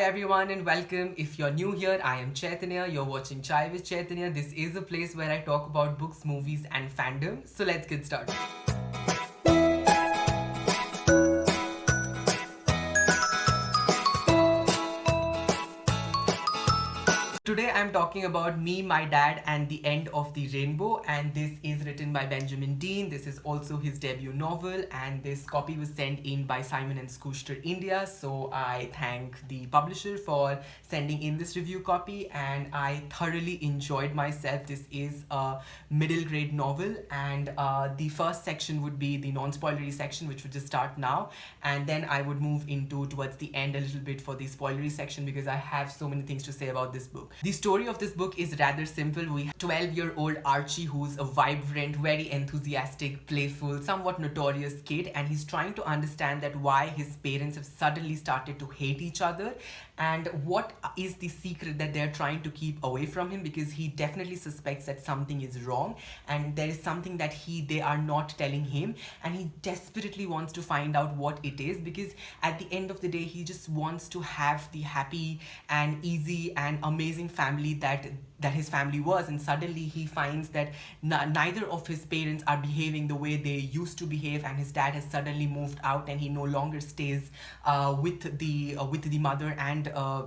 everyone and welcome. If you're new here, I am Chaitanya. You're watching Chai with Chaitanya. This is a place where I talk about books, movies, and fandom. So let's get started. Today I'm talking about Me, My Dad and the End of the Rainbow, and this is written by Benjamin Dean. This is also his debut novel, and this copy was sent in by Simon and Schuster India. So I thank the publisher for sending in this review copy, and I thoroughly enjoyed myself. This is a middle grade novel, and the first section would be the non-spoilery section, which would just start now, and then I would move into towards the end a little bit for the spoilery section because I have so many things to say about this book. The story of this book is rather simple. We have 12-year-old Archie, who's a vibrant, very enthusiastic, playful, somewhat notorious kid, and he's trying to understand that why his parents have suddenly started to hate each other and what is the secret that they're trying to keep away from him, because he definitely suspects that something is wrong and there is something that they are not telling him, and he desperately wants to find out what it is, because at the end of the day he just wants to have the happy and easy and amazing family that his family was, and suddenly he finds that neither of his parents are behaving the way they used to behave, and his dad has suddenly moved out and he no longer stays with the mother and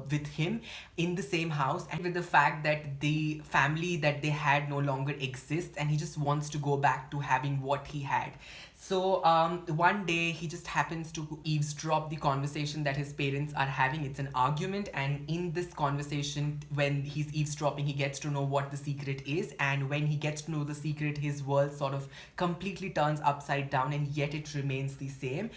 with him in the same house, and with the fact that the family that they had no longer exists, and he just wants to go back to having what he had. So one day he just happens to eavesdrop the conversation that his parents are having. It's an argument, and in this conversation, when he's eavesdropping, he gets to know what the secret is, and when he gets to know the secret, his world sort of completely turns upside down, and yet it remains the same.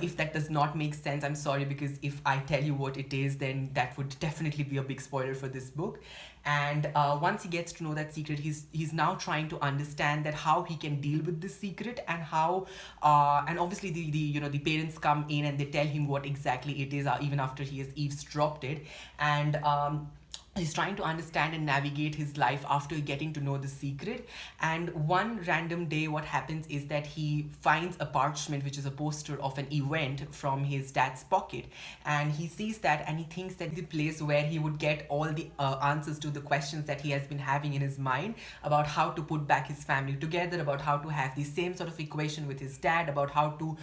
If that does not make sense, I'm sorry, because if I tell you what it is, then that would definitely be a big spoiler for this book. And once he gets to know that secret, he's now trying to understand that how he can deal with this secret, and how and obviously the parents come in and they tell him what exactly it is, even after he has eavesdropped it, and he's trying to understand and navigate his life after getting to know the secret. And one random day what happens is that he finds a parchment, which is a poster of an event, from his dad's pocket, and he sees that and he thinks that the place where he would get all the answers to the questions that he has been having in his mind about how to put back his family together, about how to have the same sort of equation with his dad, about how to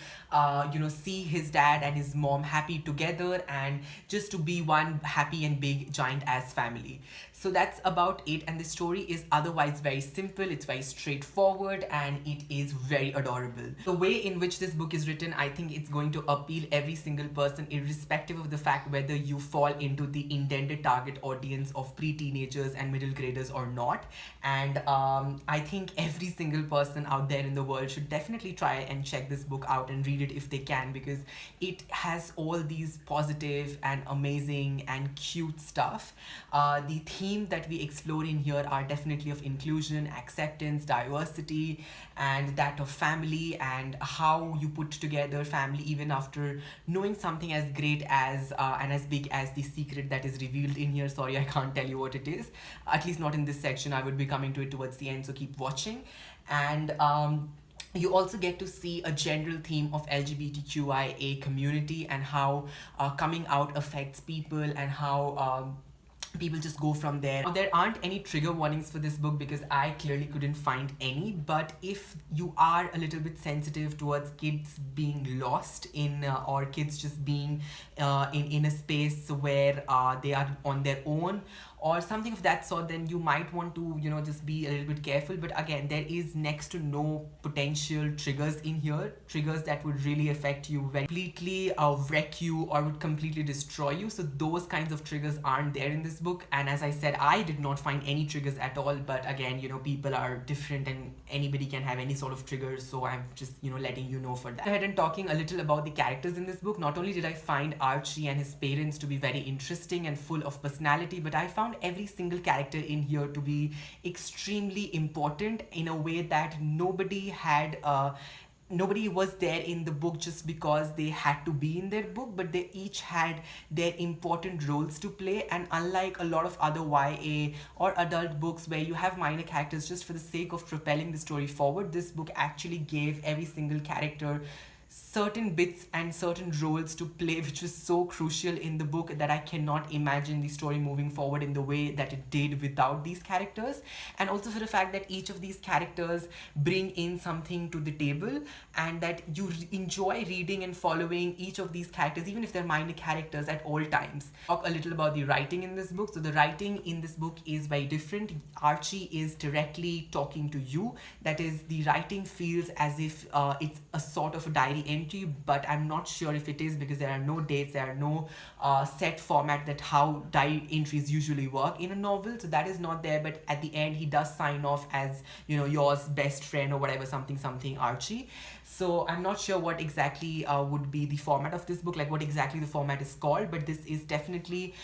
see his dad and his mom happy together, and just to be one happy and big giant as family. So that's about it, and the story is otherwise very simple. It's very straightforward and it is very adorable. The way in which this book is written, I think it's going to appeal every single person, irrespective of the fact whether you fall into the intended target audience of pre-teenagers and middle graders or not. And I think every single person out there in the world should definitely try and check this book out and read it if they can, because it has all these positive and amazing and cute stuff. The theme that we explore in here are definitely of inclusion, acceptance, diversity, and that of family, and how you put together family even after knowing something as great as and as big as the secret that is revealed in here. Sorry, I can't tell you what it is, at least not in this section. I would be coming to it towards the end, so keep watching. And you also get to see a general theme of LGBTQIA community and how coming out affects people, and how people just go from there. Now, there aren't any trigger warnings for this book because I clearly couldn't find any, but if you are a little bit sensitive towards kids being lost in or kids just being in a space where they are on their own or something of that sort, then you might want to just be a little bit careful. But again, there is next to no potential triggers in here, triggers that would really affect you, very completely wreck you, or would completely destroy you. So those kinds of triggers aren't there in this book, and as I said, I did not find any triggers at all. But again, people are different and anybody can have any sort of triggers, so I'm just letting you know for that. Go ahead and talking a little about the characters in this book. Not only did I find Archie and his parents to be very interesting and full of personality, but I found every single character in here to be extremely important in a way that nobody was there in the book just because they had to be in their book, but they each had their important roles to play. And unlike a lot of other YA or adult books where you have minor characters just for the sake of propelling the story forward, this book actually gave every single character certain bits and certain roles to play, which was so crucial in the book that I cannot imagine the story moving forward in the way that it did without these characters. And also for the fact that each of these characters bring in something to the table, and that you enjoy reading and following each of these characters, even if they're minor characters, at all times. Talk a little about the writing in this book. So the writing in this book is very different. Archie is directly talking to you. That is, the writing feels as if it's a sort of a diary entry, but I'm not sure if it is, because there are no dates, there are no set format that how diary entries usually work in a novel. So that is not there, but at the end he does sign off as, yours best friend or whatever, something Archie. So I'm not sure what exactly would be the format of this book, like what exactly the format is called, but this is definitely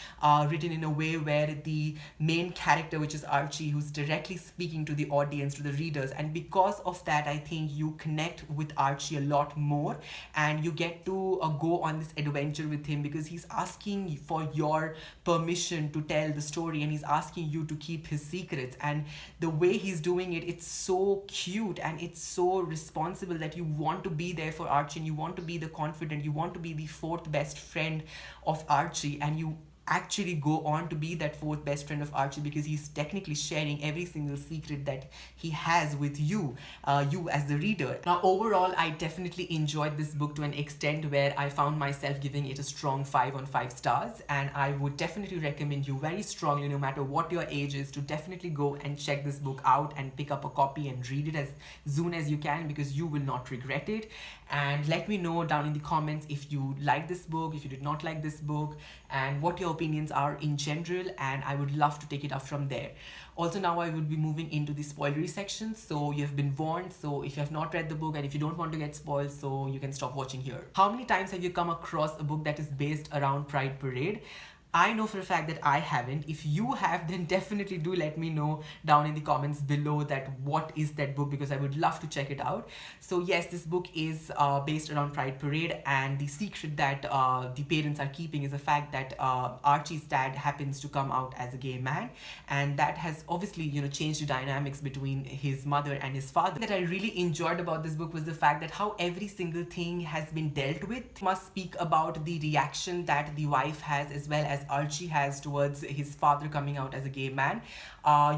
written in a way where the main character, which is Archie, who's directly speaking to the audience, to the readers, and because of that I think you connect with Archie a lot more, and you get to go on this adventure with him, because he's asking for your permission to tell the story, and he's asking you to keep his secrets, and the way he's doing it, it's so cute and it's so responsible that you want to be there for Archie, and you want to be the confident, you want to be the fourth best friend of Archie, and you actually go on to be that fourth best friend of Archie, because he's technically sharing every single secret that he has with you, you as the reader. Now overall, I definitely enjoyed this book to an extent where I found myself giving it a strong 5 on 5 stars, and I would definitely recommend you very strongly, no matter what your age is, to definitely go and check this book out and pick up a copy and read it as soon as you can, because you will not regret it. And let me know down in the comments if you like this book, if you did not like this book, and what your opinions are in general, and I would love to take it up from there. Also, now I would be moving into the spoilery section, so you have been warned. So if you have not read the book and if you don't want to get spoiled, so you can stop watching here. How many times have you come across a book that is based around Pride Parade? I know for a fact that I haven't. If you have, then definitely do let me know down in the comments below that what is that book, because I would love to check it out. So yes, this book is based around Pride Parade, and the secret that the parents are keeping is the fact that Archie's dad happens to come out as a gay man, and that has obviously changed the dynamics between his mother and his father. That I really enjoyed about this book was the fact that how every single thing has been dealt with. Must speak about the reaction that the wife has, as well as Archie has, towards his father coming out as a gay man.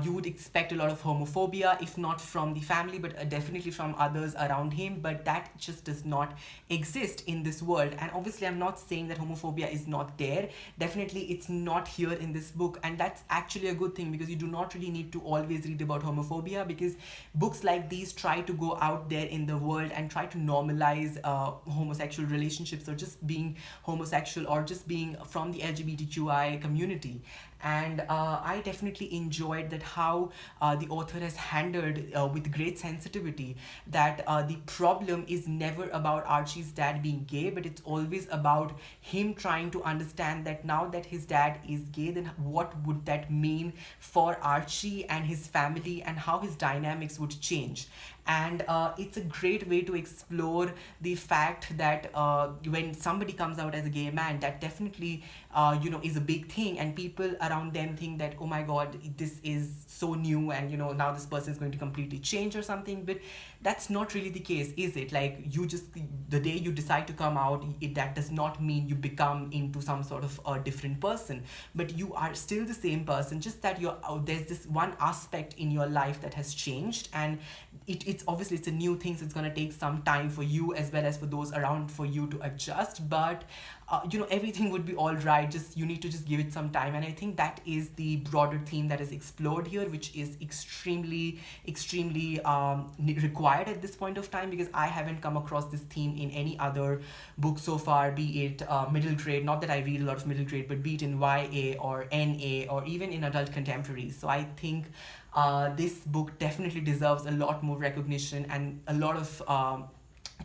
You would expect a lot of homophobia, if not from the family, but definitely from others around him, but that just does not exist in this world. And obviously I'm not saying that homophobia is not there. Definitely it's not here in this book, and that's actually a good thing, because you do not really need to always read about homophobia, because books like these try to go out there in the world and try to normalize homosexual relationships, or just being homosexual, or just being from the LGBTQI community. And I definitely enjoyed that how the author has handled with great sensitivity that the problem is never about Archie's dad being gay, but it's always about him trying to understand that now that his dad is gay, then what would that mean for Archie and his family, and how his dynamics would change. And it's a great way to explore the fact that when somebody comes out as a gay man, that definitely is a big thing, and people around them think that, oh my god, this is so new, and now this person is going to completely change or something. But that's not really the case, is it? Like, you just, the day you decide to come out, that does not mean you become into some sort of a different person, but you are still the same person, just that there's this one aspect in your life that has changed, and it's obviously it's a new thing, so it's going to take some time for you as well as for those around for you to adjust. But everything would be all right, just you need to just give it some time. And I think that is the broader theme that is explored here, which is extremely required at this point of time, because I haven't come across this theme in any other book so far, be it middle grade, not that I read a lot of middle grade, but be it in YA or NA or even in adult contemporaries. So I think this book definitely deserves a lot more recognition and a lot of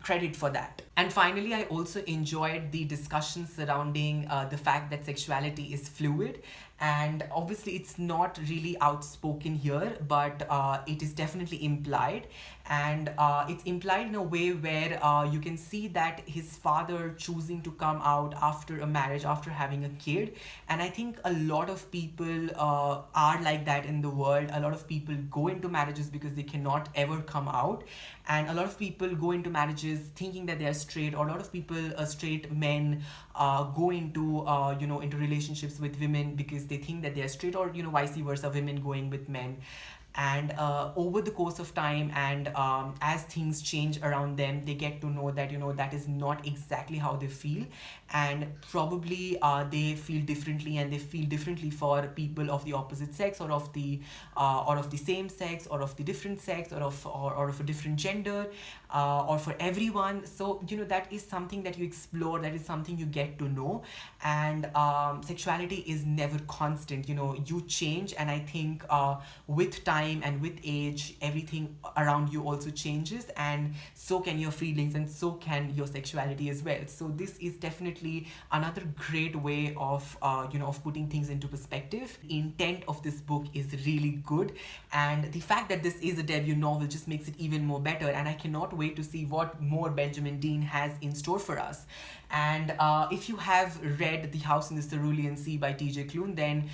credit for that. And finally, I also enjoyed the discussion surrounding the fact that sexuality is fluid, and obviously it's not really outspoken here, but it is definitely implied. and it's implied in a way where you can see that his father choosing to come out after a marriage, after having a kid. And I think a lot of people are like that in the world. A lot of people go into marriages because they cannot ever come out, and a lot of people go into marriages thinking that they are straight, or a lot of people, straight men, go into into relationships with women because they think that they are straight, or vice versa, women going with men. And over the course of time, and as things change around them, they get to know that that is not exactly how they feel. And probably they feel differently, and they feel differently for people of the opposite sex, or of the same sex, or of the different sex, or of a different gender, or for everyone. So that is something that you explore, that is something you get to know. And sexuality is never constant. You change, and I think with time and with age, everything around you also changes, and so can your feelings, and so can your sexuality as well. So this is definitely another great way of of putting things into perspective. The intent of this book is really good, and the fact that this is a debut novel just makes it even more better. And I cannot wait to see what more Benjamin Dean has in store for us. And if you have read The House in the Cerulean Sea by TJ Klune, then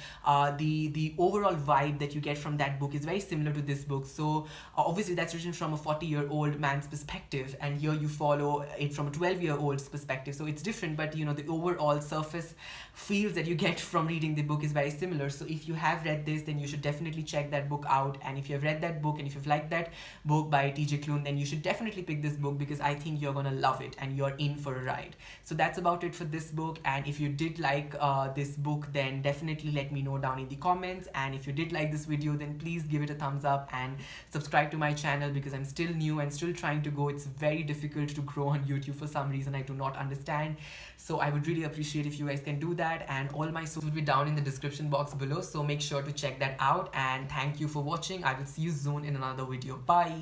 the overall vibe that you get from that book is very similar to this book. So obviously that's written from a 40-year-old man's perspective, and here you follow it from a 12-year-old's perspective. So it's different, but the overall surface feels that you get from reading the book is very similar. So if you have read this, then you should definitely check that book out. And if you have read that book, and if you've liked that book by TJ Klune, then you should definitely pick this book, because I think you're gonna love it and you're in for a ride. So that's about it for this book. And if you did like this book, then definitely let me know down in the comments. And if you did like this video, then please give it a thumbs up and subscribe to my channel, because I'm still new and still trying to go. It's very difficult to grow on YouTube for some reason I do not understand. So I would really appreciate if you guys can do that. And all my sources will be down in the description box below, so make sure to check that out. And thank you for watching. I will see you soon in another video. Bye.